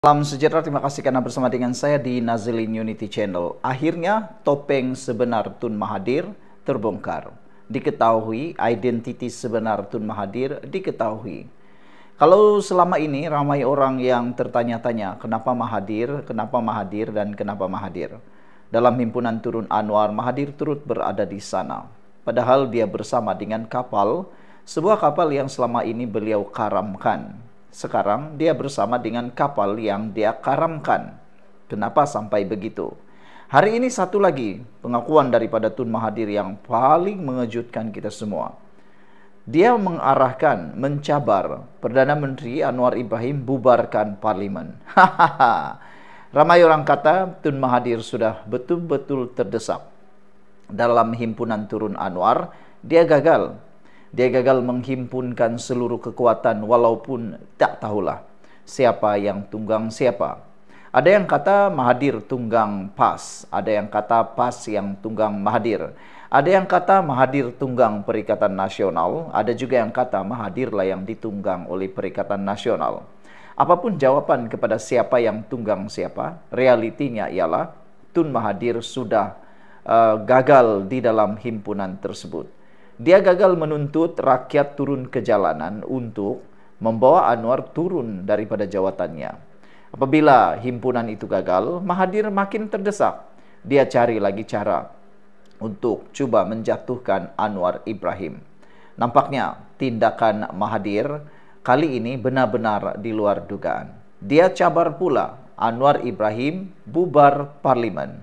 Salam sejahtera, terima kasih karena bersama dengan saya di Nazilin Unity Channel. Akhirnya topeng sebenar Tun Mahathir terbongkar. Diketahui identiti sebenar Tun Mahathir diketahui. Kalau selama ini ramai orang yang tertanya-tanya kenapa Mahathir, dan kenapa Mahathir. Dalam himpunan Turun Anwar, Mahathir turut berada di sana. Padahal dia bersama dengan kapal, sebuah kapal yang selama ini beliau karamkan. Sekarang dia bersama dengan kapal yang dia karamkan. Kenapa sampai begitu? Hari ini satu lagi pengakuan daripada Tun Mahathir yang paling mengejutkan kita semua. Dia mengarahkan, mencabar Perdana Menteri Anwar Ibrahim bubarkan parlimen. Ramai orang kata Tun Mahathir sudah betul-betul terdesak. Dalam himpunan Turun Anwar, dia gagal. Dia gagal menghimpunkan seluruh kekuatan walaupun tak tahulah siapa yang tunggang siapa. Ada yang kata Mahathir tunggang PAS, ada yang kata PAS yang tunggang Mahathir. Ada yang kata Mahathir tunggang Perikatan Nasional, ada juga yang kata Mahathir lah yang ditunggang oleh Perikatan Nasional. Apapun jawaban kepada siapa yang tunggang siapa, realitinya ialah Tun Mahathir sudah gagal di dalam himpunan tersebut. Dia gagal menuntut rakyat turun ke jalanan untuk membawa Anwar turun daripada jawatannya. Apabila himpunan itu gagal, Mahathir makin terdesak. Dia cari lagi cara untuk cuba menjatuhkan Anwar Ibrahim. Nampaknya tindakan Mahathir kali ini benar-benar di luar dugaan. Dia cabar pula Anwar Ibrahim bubar parlimen.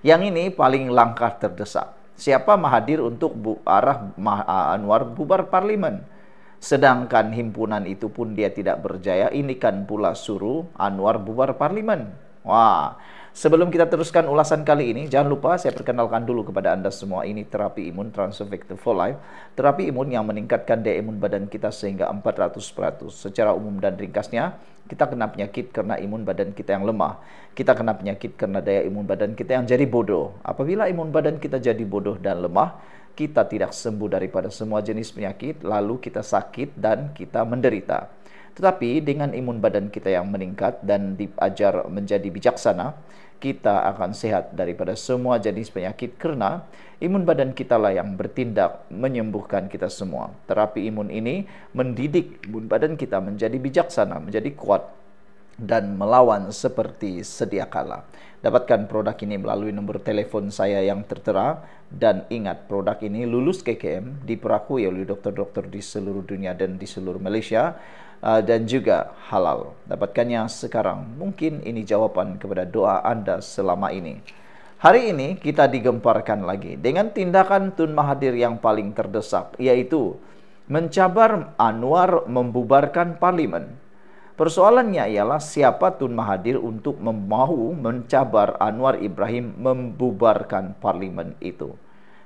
Yang ini paling langkah terdesak. Siapa Mahathir untuk Anwar bubar parlimen? Sedangkan himpunan itu pun dia tidak berjaya, ini kan pula suruh Anwar bubar parlimen. Wah, sebelum kita teruskan ulasan kali ini, jangan lupa saya perkenalkan dulu kepada Anda semua, ini terapi imun Transformative for Life. Terapi imun yang meningkatkan daya imun badan kita sehingga 400%. Secara umum dan ringkasnya, kita kena penyakit karena imun badan kita yang lemah. Kita kena penyakit karena daya imun badan kita yang jadi bodoh. Apabila imun badan kita jadi bodoh dan lemah, kita tidak sembuh daripada semua jenis penyakit, lalu kita sakit dan kita menderita. Tetapi dengan imun badan kita yang meningkat dan diajar menjadi bijaksana, kita akan sehat daripada semua jenis penyakit karena imun badan kita lah yang bertindak menyembuhkan kita semua. Terapi imun ini mendidik imun badan kita menjadi bijaksana, menjadi kuat dan melawan seperti sedia kala. Dapatkan produk ini melalui nomor telepon saya yang tertera, dan ingat produk ini lulus KKM, diperakui oleh dokter-dokter di seluruh dunia dan di seluruh Malaysia, dan juga halal. Dapatkannya sekarang. Mungkin ini jawaban kepada doa Anda selama ini. Hari ini kita digemparkan lagi dengan tindakan Tun Mahathir yang paling terdesak, yaitu mencabar Anwar membubarkan parlimen. Persoalannya ialah siapa Tun Mahathir untuk mau mencabar Anwar Ibrahim membubarkan parlimen itu.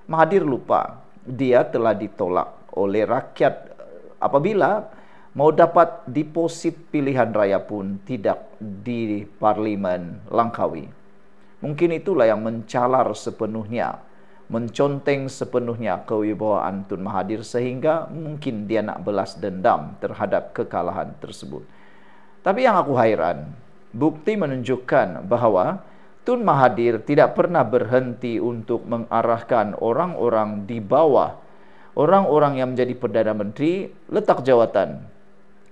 Mahathir lupa dia telah ditolak oleh rakyat apabila mau dapat deposit pilihan raya pun tidak di parlimen Langkawi. Mungkin itulah yang mencalar sepenuhnya, menconteng sepenuhnya kewibawaan Tun Mahathir sehingga mungkin dia nak belas dendam terhadap kekalahan tersebut. Tapi yang aku hairan, bukti menunjukkan bahawa Tun Mahathir tidak pernah berhenti untuk mengarahkan orang-orang di bawah, orang-orang yang menjadi Perdana Menteri, letak jawatan.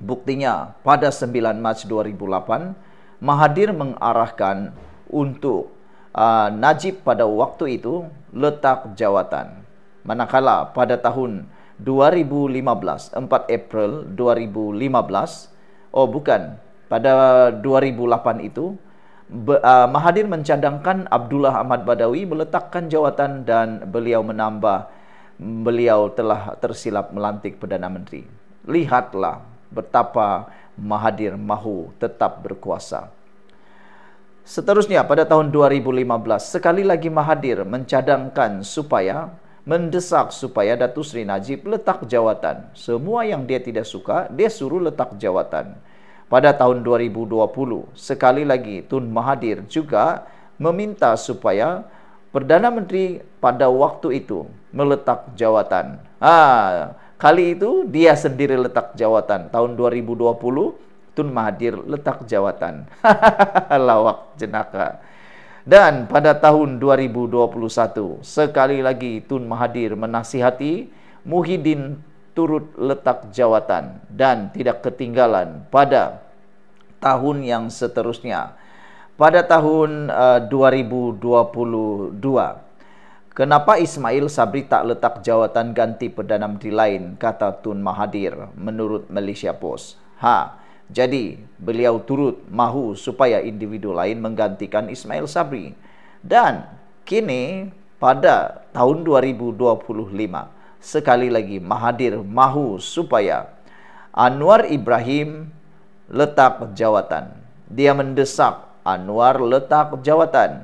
Buktinya, pada 9 Mac 2008, Mahathir mengarahkan untuk Najib pada waktu itu letak jawatan. Manakala pada tahun 2015, 4 April 2015, pada 2008 itu, Mahathir mencadangkan Abdullah Ahmad Badawi meletakkan jawatan dan beliau menambah, beliau telah tersilap melantik Perdana Menteri. Lihatlah betapa Mahathir mahu tetap berkuasa. Seterusnya pada tahun 2015, sekali lagi Mahathir mencadangkan mendesak supaya Datuk Seri Najib letak jawatan. Semua yang dia tidak suka, dia suruh letak jawatan. Pada tahun 2020, sekali lagi Tun Mahathir juga meminta supaya Perdana Menteri pada waktu itu meletak jawatan. Kali itu dia sendiri letak jawatan. Tahun 2020 Tun Mahathir letak jawatan. Lawak jenaka. Dan pada tahun 2021, sekali lagi Tun Mahathir menasihati Muhyiddin turut letak jawatan, dan tidak ketinggalan pada tahun yang seterusnya. Pada tahun 2022, kenapa Ismail Sabri tak letak jawatan ganti Perdana Menteri lain, kata Tun Mahathir menurut Malaysia Post. Jadi beliau turut mahu supaya individu lain menggantikan Ismail Sabri. Dan kini pada tahun 2025, sekali lagi Mahathir mahu supaya Anwar Ibrahim letak jawatan. Dia mendesak Anwar letak jawatan.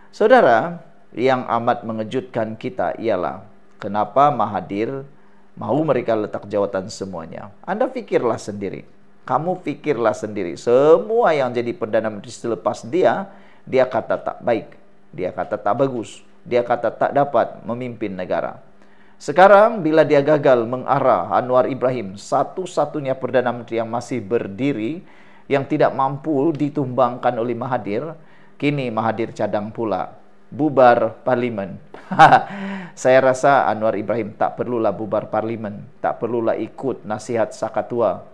Saudara, yang amat mengejutkan kita ialah kenapa Mahathir mahu mereka letak jawatan semuanya. Anda fikirlah sendiri. Kamu fikirlah sendiri. Semua yang jadi Perdana Menteri selepas dia kata tak baik. Dia kata tak bagus. Dia kata tak dapat memimpin negara. Sekarang bila dia gagal mengarah Anwar Ibrahim, satu-satunya Perdana Menteri yang masih berdiri, yang tidak mampu ditumbangkan oleh Mahathir, kini Mahathir cadang pula bubar parlimen. Saya rasa Anwar Ibrahim tak perlulah bubar parlimen, tak perlulah ikut nasihat Sakatua.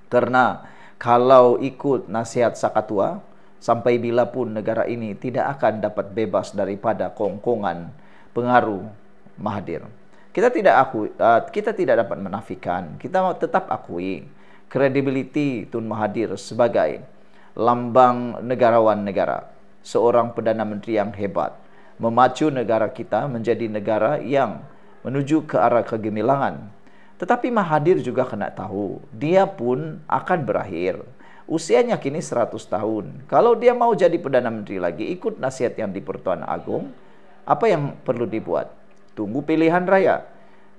Karena kalau ikut nasihat Sakatua, sampai bila pun negara ini tidak akan dapat bebas daripada kongkongan pengaruh Mahathir. Kita tidak dapat menafikan, kita tetap akui kredibiliti Tun Mahathir sebagai lambang negarawan negara, seorang Perdana Menteri yang hebat, memacu negara kita menjadi negara yang menuju ke arah kegemilangan. Tetapi Mahathir juga kena tahu, dia pun akan berakhir. Usianya kini 100 tahun. Kalau dia mau jadi Perdana Menteri lagi, ikut nasihat yang di Pertuan Agong, apa yang perlu dibuat? Tunggu pilihan raya.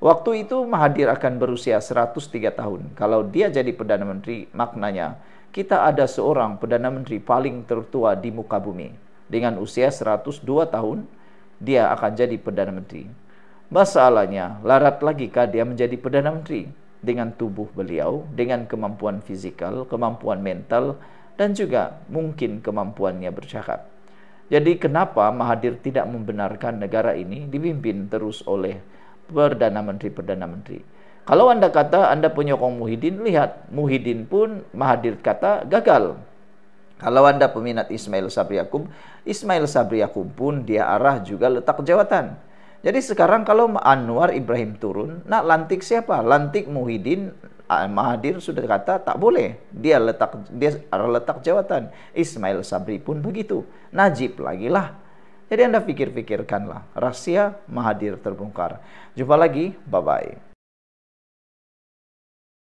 Waktu itu Mahathir akan berusia 103 tahun. Kalau dia jadi Perdana Menteri, maknanya kita ada seorang Perdana Menteri paling tertua di muka bumi. Dengan usia 102 tahun, dia akan jadi Perdana Menteri. Masalahnya, larat lagikah dia menjadi Perdana Menteri? Dengan tubuh beliau, dengan kemampuan fizikal, kemampuan mental, dan juga mungkin kemampuannya bercakap. Jadi kenapa Mahathir tidak membenarkan negara ini dipimpin terus oleh Perdana Menteri? Kalau Anda kata Anda penyokong Muhyiddin, lihat Muhyiddin pun Mahathir kata gagal. Kalau Anda peminat Ismail Sabri Yaakob pun dia arah juga letak jawatan. Jadi sekarang kalau Anwar Ibrahim turun, nak lantik siapa? Lantik Muhyiddin. Mahathir sudah kata tak boleh. Dia letak jawatan. Ismail Sabri pun begitu. Najib lagi lah. Jadi Anda pikirkanlah. Rahasia Mahathir terbongkar. Jumpa lagi. Bye-bye.